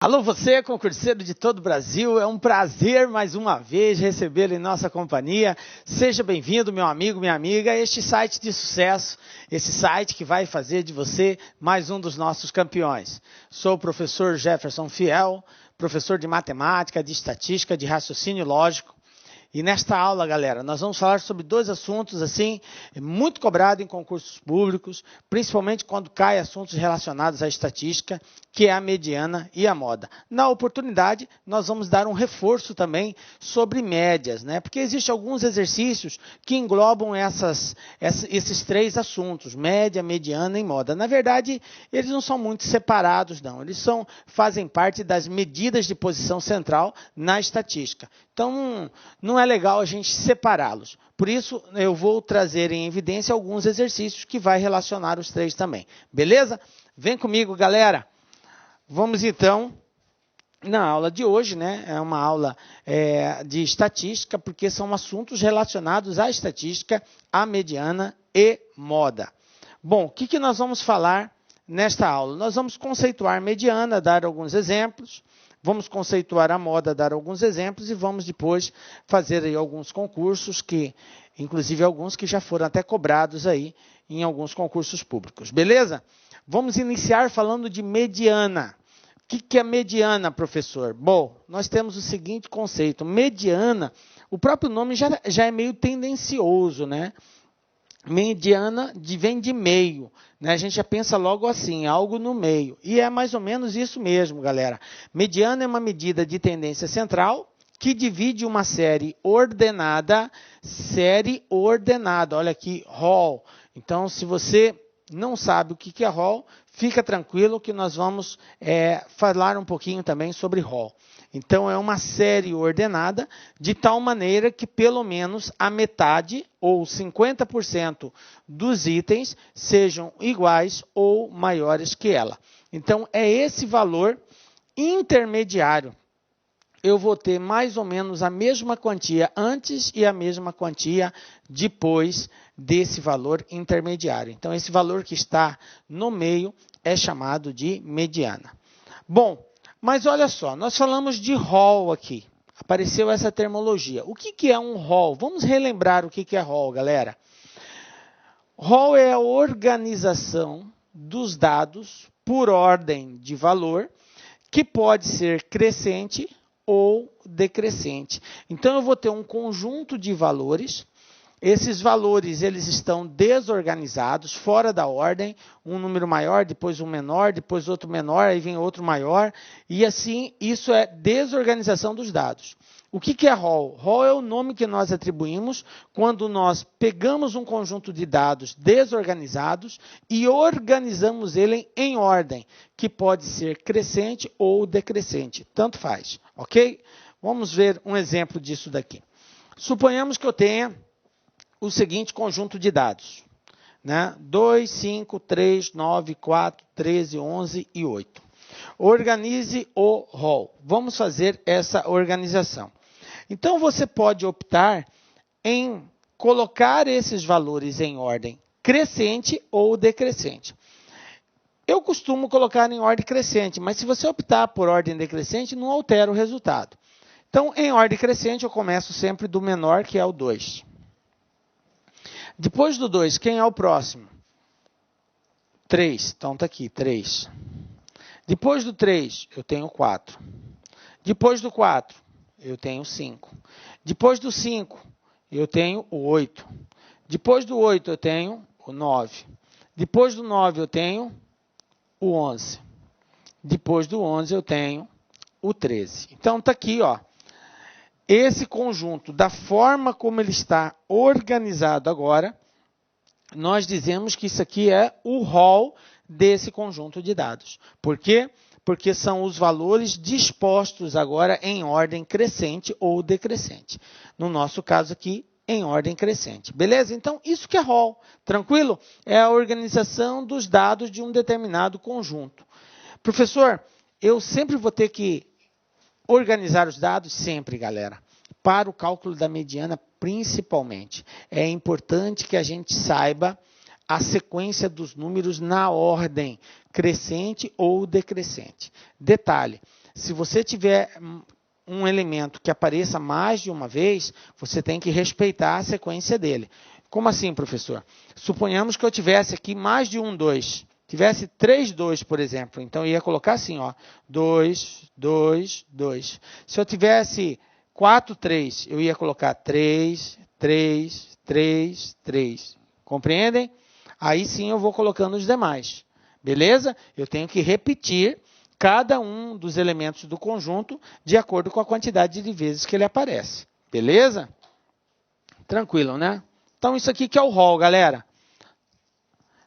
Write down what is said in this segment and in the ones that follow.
Alô você, concurseiro de todo o Brasil, é um prazer mais uma vez recebê-lo em nossa companhia. Seja bem-vindo, meu amigo, minha amiga, a este site de sucesso, esse site que vai fazer de você mais um dos nossos campeões. Sou o professor Jefferson Fiel, professor de matemática, de estatística, de raciocínio lógico. E nesta aula, galera, nós vamos falar sobre dois assuntos, assim, muito cobrado em concursos públicos, principalmente quando cai assuntos relacionados à estatística, que é a mediana e a moda. Na oportunidade, nós vamos dar um reforço também sobre médias, né? Porque existem alguns exercícios que englobam esses três assuntos, média, mediana e moda. Na verdade, eles não são muito separados, não. Eles fazem parte das medidas de posição central na estatística. Então, não é legal a gente separá-los. Por isso, eu vou trazer em evidência alguns exercícios que vai relacionar os três também. Beleza? Vem comigo, galera. Vamos, então, na aula de hoje, né? É uma aula de estatística, porque são assuntos relacionados à estatística, à mediana e moda. Bom, o que nós vamos falar nesta aula? Nós vamos conceituar mediana, dar alguns exemplos. Vamos conceituar a moda, dar alguns exemplos e vamos depois fazer aí alguns concursos, inclusive alguns que já foram até cobrados aí em alguns concursos públicos. Beleza? Vamos iniciar falando de mediana. O que é mediana, professor? Bom, nós temos o seguinte conceito. Mediana, o próprio nome já é meio tendencioso, né? Mediana vem de meio, né? A gente já pensa logo assim, algo no meio. E é mais ou menos isso mesmo, galera. Mediana é uma medida de tendência central que divide uma série ordenada. Olha aqui, Hall. Então, se você não sabe o que é Hall, fica tranquilo que nós vamos falar um pouquinho também sobre Hall. Então, é uma série ordenada de tal maneira que pelo menos a metade ou 50% dos itens sejam iguais ou maiores que ela. Então, é esse valor intermediário. Eu vou ter mais ou menos a mesma quantia antes e a mesma quantia depois desse valor intermediário. Então, esse valor que está no meio é chamado de mediana. Bom, mas olha só, nós falamos de Hall aqui. Apareceu essa terminologia. O que é um Hall? Vamos relembrar o que é Hall, galera. Hall é a organização dos dados por ordem de valor, que pode ser crescente ou decrescente. Então, eu vou ter um conjunto de valores. Esses valores eles estão desorganizados, fora da ordem, um número maior, depois um menor, depois outro menor, aí vem outro maior, e assim, isso é desorganização dos dados. O que é Hall? Hall é o nome que nós atribuímos quando nós pegamos um conjunto de dados desorganizados e organizamos ele em ordem, que pode ser crescente ou decrescente, tanto faz, ok? Vamos ver um exemplo disso daqui. Suponhamos que eu tenha o seguinte conjunto de dados, né? 2, 5, 3, 9, 4, 13, 11 e 8. Organize o Hall. Vamos fazer essa organização. Então, você pode optar em colocar esses valores em ordem crescente ou decrescente. Eu costumo colocar em ordem crescente, mas se você optar por ordem decrescente, não altera o resultado. Então, em ordem crescente, eu começo sempre do menor, que é o 2. Depois do 2, quem é o próximo? 3. Então, está aqui, 3. Depois do 3, eu tenho 4. Depois do 4, eu tenho 5. Depois do 5, eu tenho o 8. Depois do 8, eu tenho o 9. Depois do 9, eu tenho o 11. Depois do 11, eu tenho o 13. Então, está aqui, ó. Esse conjunto, da forma como ele está organizado agora, nós dizemos que isso aqui é o Hall desse conjunto de dados. Por quê? Porque são os valores dispostos agora em ordem crescente ou decrescente. No nosso caso aqui, em ordem crescente. Beleza? Então, isso que é Hall. Tranquilo? É a organização dos dados de um determinado conjunto. Professor, eu sempre vou ter que organizar os dados? Sempre, galera. Para o cálculo da mediana, principalmente. É importante que a gente saiba a sequência dos números na ordem crescente ou decrescente. Detalhe, se você tiver um elemento que apareça mais de uma vez, você tem que respeitar a sequência dele. Como assim, professor? Suponhamos que eu tivesse aqui mais de um 2. Tivesse 3 2, por exemplo. Então, eu ia colocar assim, ó, 2, 2, 2. Se eu tivesse 4 3, eu ia colocar 3, 3, 3, 3. Compreendem? Aí sim eu vou colocando os demais. Beleza? Eu tenho que repetir cada um dos elementos do conjunto de acordo com a quantidade de vezes que ele aparece. Beleza? Tranquilo, né? Então, isso aqui que é o rol, galera.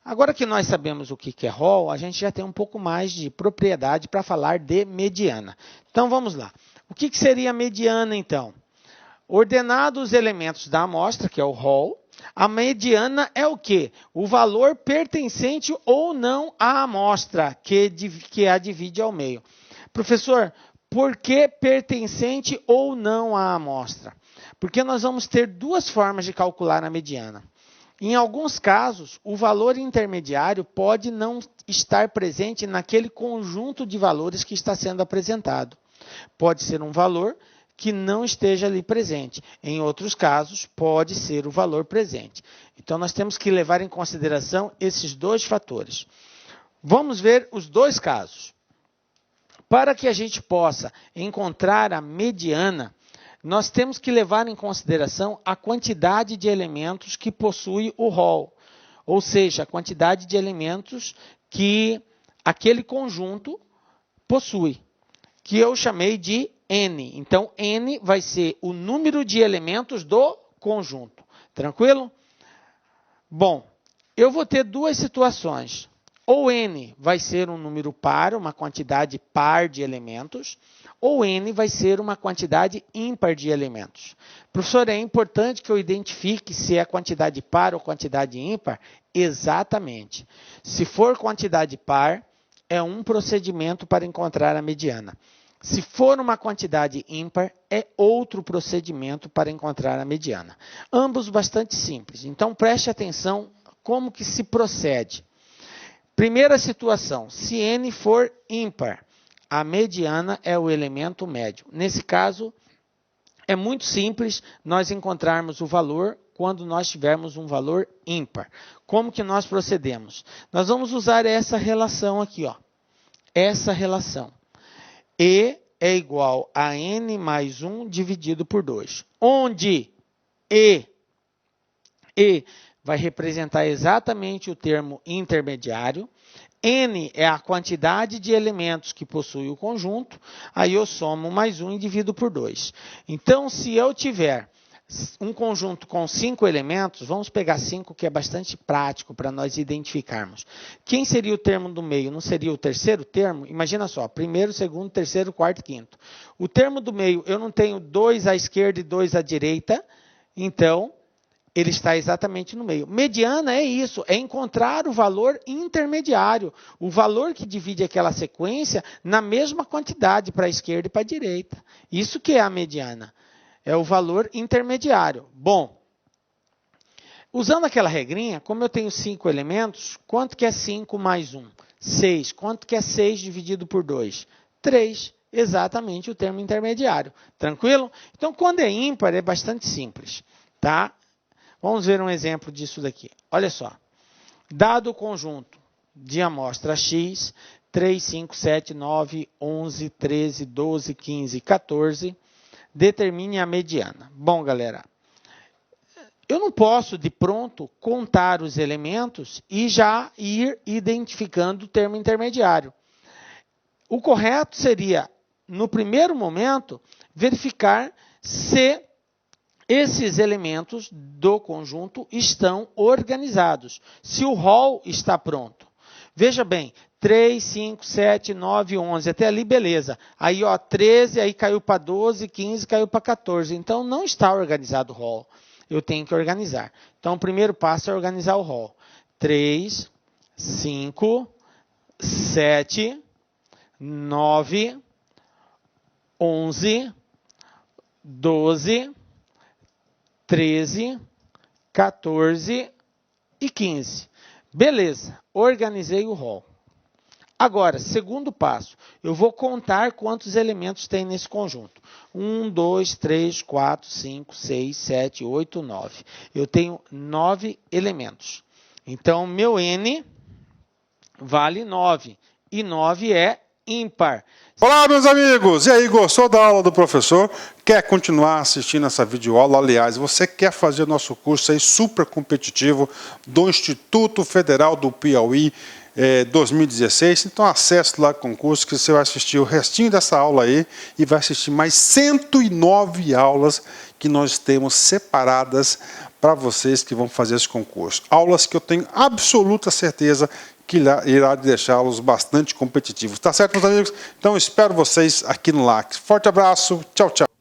Agora que nós sabemos o que é rol, a gente já tem um pouco mais de propriedade para falar de mediana. Então, vamos lá. O que seria a mediana, então? Ordenado os elementos da amostra, que é o rol, a mediana é o quê? O valor pertencente ou não à amostra, que a divide ao meio. Professor, por que pertencente ou não à amostra? Porque nós vamos ter duas formas de calcular a mediana. Em alguns casos, o valor intermediário pode não estar presente naquele conjunto de valores que está sendo apresentado. Pode ser um valor que não esteja ali presente. Em outros casos, pode ser o valor presente. Então, nós temos que levar em consideração esses dois fatores. Vamos ver os dois casos. Para que a gente possa encontrar a mediana, nós temos que levar em consideração a quantidade de elementos que possui o rol, ou seja, a quantidade de elementos que aquele conjunto possui, que eu chamei de N. Então, N vai ser o número de elementos do conjunto. Tranquilo? Bom, eu vou ter duas situações. Ou N vai ser um número par, uma quantidade par de elementos, ou N vai ser uma quantidade ímpar de elementos. Professor, é importante que eu identifique se é quantidade par ou quantidade ímpar? Exatamente. Se for quantidade par, é um procedimento para encontrar a mediana. Se for uma quantidade ímpar, é outro procedimento para encontrar a mediana. Ambos bastante simples. Então, preste atenção como que se procede. Primeira situação, se N for ímpar, a mediana é o elemento médio. Nesse caso, é muito simples nós encontrarmos o valor quando nós tivermos um valor ímpar. Como que nós procedemos? Nós vamos usar essa relação aqui, ó. Essa relação. E é igual a N mais 1 dividido por 2. Onde E vai representar exatamente o termo intermediário. N é a quantidade de elementos que possui o conjunto. Aí eu somo mais 1 e divido por 2. Então, se eu tiver um conjunto com 5 elementos, vamos pegar 5, que é bastante prático para nós identificarmos. Quem seria o termo do meio? Não seria o terceiro termo? Imagina só, primeiro, segundo, terceiro, quarto, quinto. O termo do meio, eu não tenho 2 à esquerda e 2 à direita, então ele está exatamente no meio. Mediana é isso, é encontrar o valor intermediário, o valor que divide aquela sequência na mesma quantidade para a esquerda e para a direita. Isso que é a mediana, é o valor intermediário. Bom, usando aquela regrinha, como eu tenho 5 elementos, quanto que é 5 mais 1? 6. Quanto que é 6 dividido por 2? 3. Exatamente o termo intermediário. Tranquilo? Então, quando é ímpar, é bastante simples, tá? Vamos ver um exemplo disso daqui. Olha só. Dado o conjunto de amostra X, 3, 5, 7, 9, 11, 13, 12, 15, 14, determine a mediana. Bom, galera, eu não posso, de pronto, contar os elementos e já ir identificando o termo intermediário. O correto seria, no primeiro momento, verificar se esses elementos do conjunto estão organizados, se o rol está pronto. Veja bem, 3, 5, 7, 9, 11, até ali beleza. Aí, ó, 13, aí caiu para 12, 15, caiu para 14. Então, não está organizado o rol. Eu tenho que organizar. Então, o primeiro passo é organizar o rol. 3, 5, 7, 9, 11, 12, 13, 14 e 15. Beleza, organizei o rol. Agora, segundo passo, eu vou contar quantos elementos tem nesse conjunto. 1, 2, 3, 4, 5, 6, 7, 8, 9. Eu tenho 9 elementos. Então, meu N vale 9. E 9 é ímpar. Olá, meus amigos! E aí, gostou da aula do professor? Quer continuar assistindo essa videoaula? Aliás, você quer fazer nosso curso aí super competitivo do Instituto Federal do Piauí 2016? Então acesse lá o concurso que você vai assistir o restinho dessa aula aí e vai assistir mais 109 aulas que nós temos separadas para vocês que vão fazer esse concurso. Aulas que eu tenho absoluta certeza que irá deixá-los bastante competitivos. Tá certo, meus amigos? Então, espero vocês aqui no LAC. Forte abraço. Tchau, tchau.